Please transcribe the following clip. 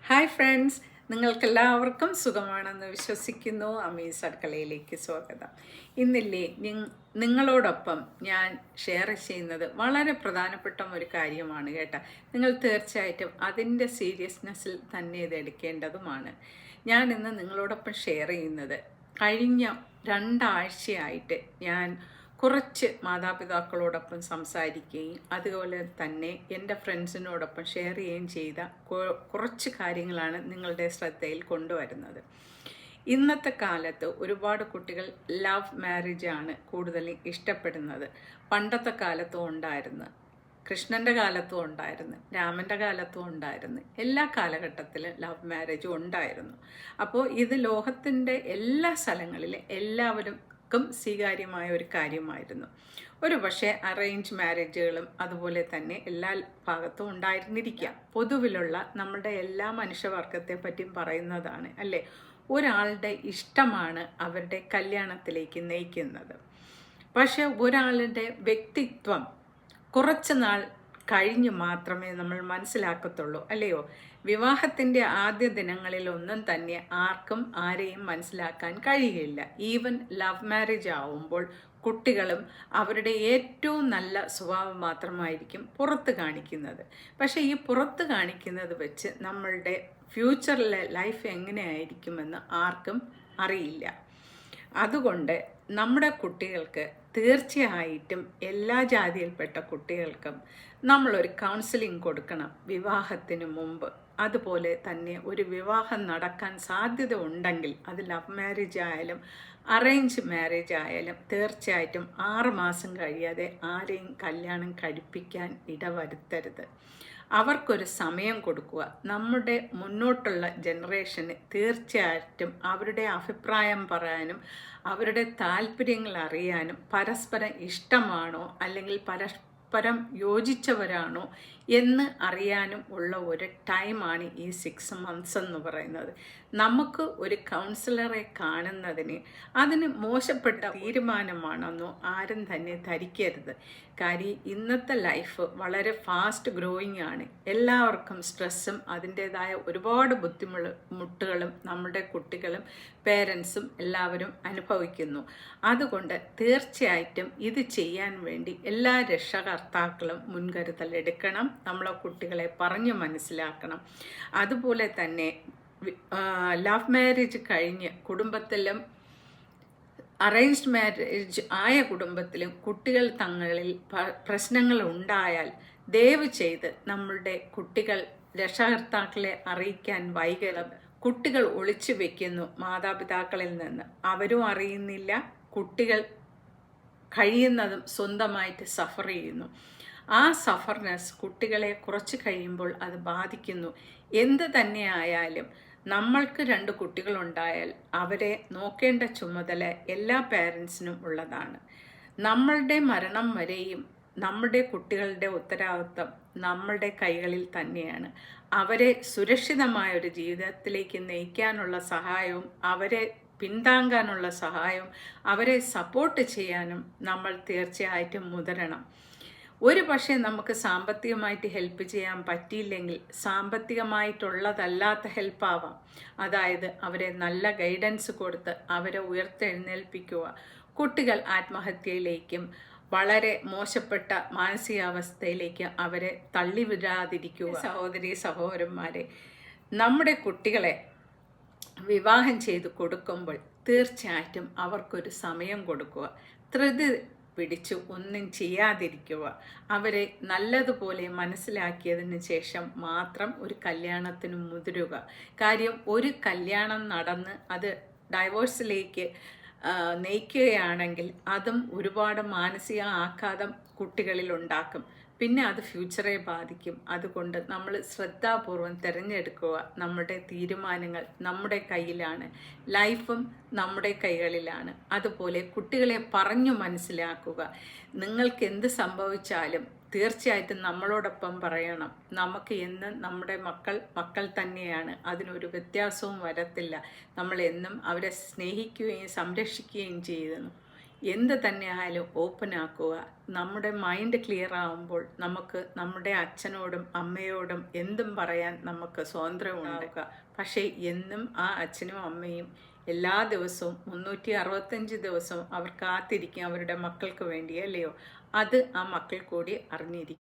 Hi friends, നിങ്ങൾക്കെല്ലാവർക്കും സുഖമാണെന്ന് വിശ്വസിക്കുന്നു. അമീസ് അടുക്കളയിലേക്ക് സ്വാഗതം. ഇന്നില്ലേ നിങ്ങളോടൊപ്പം ഞാൻ ഷെയർ ചെയ്യുന്നത് വളരെ പ്രധാനപ്പെട്ട ഒരു കാര്യമാണ് കേട്ടോ. നിങ്ങൾ തീർച്ചയായിട്ടും അതിൻ്റെ സീരിയസ്നെസ്സിൽ തന്നെ ഇത് എടുക്കേണ്ടതുമാണ്. ഞാൻ ഇന്ന് നിങ്ങളോടൊപ്പം ഷെയർ ചെയ്യുന്നത് കഴിഞ്ഞ 2 ആഴ്ചയായിട്ട് ഞാൻ കുറച്ച് മാതാപിതാക്കളോടൊപ്പം സംസാരിക്കുകയും അതുപോലെ തന്നെ എൻ്റെ ഫ്രണ്ട്സിനോടൊപ്പം ഷെയർ ചെയ്യുകയും ചെയ്ത കുറച്ച് കാര്യങ്ങളാണ് നിങ്ങളുടെ ശ്രദ്ധയിൽ കൊണ്ടുവരുന്നത്. ഇന്നത്തെ കാലത്ത് ഒരുപാട് കുട്ടികൾ ലവ് മാരേജാണ് കൂടുതൽ ഇഷ്ടപ്പെടുന്നത്. പണ്ടത്തെ കാലത്തും ഉണ്ടായിരുന്നു, കൃഷ്ണൻ്റെ കാലത്തും ഉണ്ടായിരുന്നു, രാമൻ്റെ കാലത്തും ഉണ്ടായിരുന്നു, എല്ലാ കാലഘട്ടത്തിലും ലവ് മാരേജും ഉണ്ടായിരുന്നു. അപ്പോൾ ഇത് ലോകത്തിൻ്റെ എല്ലാ സ്ഥലങ്ങളിലും എല്ലാവരും സ്വീകാര്യമായ ഒരു കാര്യമായിരുന്നു. ഒരു പക്ഷേ അറേഞ്ച് മാരേജുകളും അതുപോലെ തന്നെ എല്ലാ ഭാഗത്തും ഉണ്ടായിരുന്നിരിക്കാം. പൊതുവിലുള്ള നമ്മുടെ എല്ലാ മനുഷ്യവർഗത്തെ പറ്റിയും പറയുന്നതാണ് അല്ലേ. ഒരാളുടെ ഇഷ്ടമാണ് അവരുടെ കല്യാണത്തിലേക്ക് നയിക്കുന്നത്. പക്ഷെ ഒരാളുടെ വ്യക്തിത്വം കുറച്ച് നാൾ കഴിഞ്ഞ് മാത്രമേ നമ്മൾ മനസ്സിലാക്കത്തുള്ളൂ അല്ലയോ. വിവാഹത്തിൻ്റെ ആദ്യ ദിനങ്ങളിലൊന്നും തന്നെ ആർക്കും ആരെയും മനസ്സിലാക്കാൻ കഴിയില്ല. ഈവൻ ലവ് മാരേജ് ആവുമ്പോൾ കുട്ടികളും അവരുടെ ഏറ്റവും നല്ല സ്വഭാവം മാത്രമായിരിക്കും പുറത്ത് കാണിക്കുന്നത്. പക്ഷേ ഈ പുറത്ത് കാണിക്കുന്നത് വെച്ച് നമ്മളുടെ ഫ്യൂച്ചറിലെ ലൈഫ് എങ്ങനെയായിരിക്കുമെന്ന് ആർക്കും അറിയില്ല. അതുകൊണ്ട് നമ്മുടെ കുട്ടികൾക്ക് തീർച്ചയായിട്ടും എല്ലാ ജാതിയിൽപ്പെട്ട കുട്ടികൾക്കും നമ്മളൊരു കൗൺസിലിംഗ് കൊടുക്കണം വിവാഹത്തിന് മുമ്പ്. അതുപോലെ തന്നെ ഒരു വിവാഹം നടക്കാൻ സാധ്യത ഉണ്ടെങ്കിൽ അത് ലവ് മാരേജ് ആയാലും അറേഞ്ച് മാരേജ് ആയാലും തീർച്ചയായിട്ടും 6 മാസം കഴിയാതെ ആരെയും കല്യാണം കഴിപ്പിക്കാൻ ഇടവരുത്തരുത്. അവർക്കൊരു സമയം കൊടുക്കുക. നമ്മുടെ മുന്നോട്ടുള്ള ജനറേഷന് തീർച്ചയായിട്ടും അവരുടെ അഭിപ്രായം പറയാനും അവരുടെ താല്പര്യങ്ങൾ അറിയാനും പരസ്പരം ഇഷ്ടമാണോ അല്ലെങ്കിൽ പരസ്പരം യോജിച്ചവരാണോ എന്ന് അറിയാനും ഉള്ള ഒരു ടൈമാണ് ഈ 6 മന്ത്സ് എന്ന് പറയുന്നത്. നമുക്ക് ഒരു കൗൺസിലറെ കാണുന്നതിന് അതിന് മോശപ്പെട്ട തീരുമാനമാണെന്നോ ആരും തന്നെ ധരിക്കരുത്. കാര്യം ഇന്നത്തെ ലൈഫ് വളരെ ഫാസ്റ്റ് ഗ്രോയിങ് ആണ്. എല്ലാവർക്കും സ്ട്രെസ്സും അതിൻ്റേതായ ഒരുപാട് ബുദ്ധിമുട്ടുകളും നമ്മുടെ കുട്ടികളും പേരൻസും എല്ലാവരും അനുഭവിക്കുന്നു. അതുകൊണ്ട് തീർച്ചയായിട്ടും ഇത് ചെയ്യാൻ വേണ്ടി എല്ലാ രക്ഷകർത്താക്കളും മുൻകരുതൽ എടുക്കണം. നമ്മളെ കുട്ടികളെ പറഞ്ഞു മനസ്സിലാക്കണം. അതുപോലെ തന്നെ ലവ് മാരേജ് കഴിഞ്ഞ് കുടുംബത്തിലും അറേഞ്ച്ഡ് മാരേജ് ആയ കുടുംബത്തിലും കുട്ടികൾ തങ്ങളിൽ പ്രശ്നങ്ങൾ ഉണ്ടായാൽ ദയവ് ചെയ്ത് നമ്മളുടെ കുട്ടികൾ രക്ഷകർത്താക്കളെ അറിയിക്കാൻ വൈകണം. കുട്ടികൾ ഒളിച്ചു വെക്കുന്നു മാതാപിതാക്കളിൽ നിന്ന്, അവരും അറിയുന്നില്ല. കുട്ടികൾ കഴിയുന്നതും സ്വന്തമായിട്ട് സഫർ ചെയ്യുന്നു. ആ സഫർനെസ് കുട്ടികളെ കുറച്ച് കഴിയുമ്പോൾ അത് ബാധിക്കുന്നു. എന്ത് തന്നെ ആയാലും നമ്മൾക്ക് 2 കുട്ടികളുണ്ടായാൽ അവരെ നോക്കേണ്ട ചുമതല എല്ലാ പേരൻസിനും ഉള്ളതാണ്. നമ്മളുടെ മരണം വരെയും നമ്മുടെ കുട്ടികളുടെ ഉത്തരവാദിത്വം നമ്മളുടെ കൈകളിൽ തന്നെയാണ്. അവരെ സുരക്ഷിതമായൊരു ജീവിതത്തിലേക്ക് നയിക്കാനുള്ള സഹായവും അവരെ പിന്താങ്ങാനുള്ള സഹായവും അവരെ സപ്പോർട്ട് ചെയ്യാനും നമ്മൾ തീർച്ചയായിട്ടും മുതിരണം. ഒരു പക്ഷേ നമുക്ക് സാമ്പത്തികമായിട്ട് ഹെൽപ്പ് ചെയ്യാൻ പറ്റിയില്ലെങ്കിൽ സാമ്പത്തികമായിട്ടുള്ളതല്ലാത്ത ഹെൽപ്പാവാം. അതായത് അവരെ നല്ല ഗൈഡൻസ് കൊടുത്ത് അവരെ ഉയർത്തെഴുന്നേൽപ്പിക്കുക. കുട്ടികൾ ആത്മഹത്യയിലേക്കും വളരെ മോശപ്പെട്ട മാനസികാവസ്ഥയിലേക്ക് അവരെ തള്ളിവിടാതിരിക്കുക. സഹോദരി സഹോദരന്മാരെ, നമ്മുടെ കുട്ടികളെ വിവാഹം ചെയ്ത് കൊടുക്കുമ്പോൾ തീർച്ചയായിട്ടും അവർക്കൊരു സമയം കൊടുക്കുക. ധൃതി പിടിച്ച് ഒന്നും ചെയ്യാതിരിക്കുക. അവരെ നല്ലതുപോലെ മനസ്സിലാക്കിയതിന് ശേഷം മാത്രം ഒരു കല്യാണത്തിന് മുതിരുക. കാര്യം ഒരു കല്യാണം നടന്ന് അത് ഡൈവോഴ്സിലേക്ക് നയിക്കുകയാണെങ്കിൽ അതും ഒരുപാട് മാനസിക ആഘാതം കുട്ടികളിൽ ഉണ്ടാക്കും. പിന്നെ അത് ഫ്യൂച്ചറെ ബാധിക്കും. അതുകൊണ്ട് നമ്മൾ ശ്രദ്ധാപൂർവം തിരഞ്ഞെടുക്കുക. നമ്മുടെ തീരുമാനങ്ങൾ നമ്മുടെ കയ്യിലാണ്. ലൈഫും നമ്മുടെ കൈകളിലാണ്. അതുപോലെ കുട്ടികളെ പറഞ്ഞു മനസ്സിലാക്കുക. നിങ്ങൾക്ക് എന്ത് സംഭവിച്ചാലും തീർച്ചയായിട്ടും നമ്മളോടൊപ്പം പറയണം. നമുക്ക് എന്നും നമ്മുടെ മക്കൾ തന്നെയാണ്. അതിനൊരു വ്യത്യാസവും വരത്തില്ല. നമ്മൾ എന്നും അവരെ സ്നേഹിക്കുകയും സംരക്ഷിക്കുകയും ചെയ്യുന്നു. എന്ത് തന്നെ ആയാലും ഓപ്പൺ ആക്കുക. നമ്മുടെ മൈൻഡ് ക്ലിയർ ആകുമ്പോൾ നമുക്ക് നമ്മുടെ അച്ഛനോടും അമ്മയോടും എന്തും പറയാൻ നമുക്ക് സ്വാതന്ത്ര്യം ഉണ്ടാവുക. പക്ഷേ എന്നും ആ അച്ഛനും അമ്മയും എല്ലാ ദിവസവും 365 ദിവസവും അവർ കാത്തിരിക്കും അവരുടെ മക്കൾക്ക് വേണ്ടി, അല്ലയോ? അത് ആ മക്കൾ കൂടി അറിഞ്ഞിരിക്കും.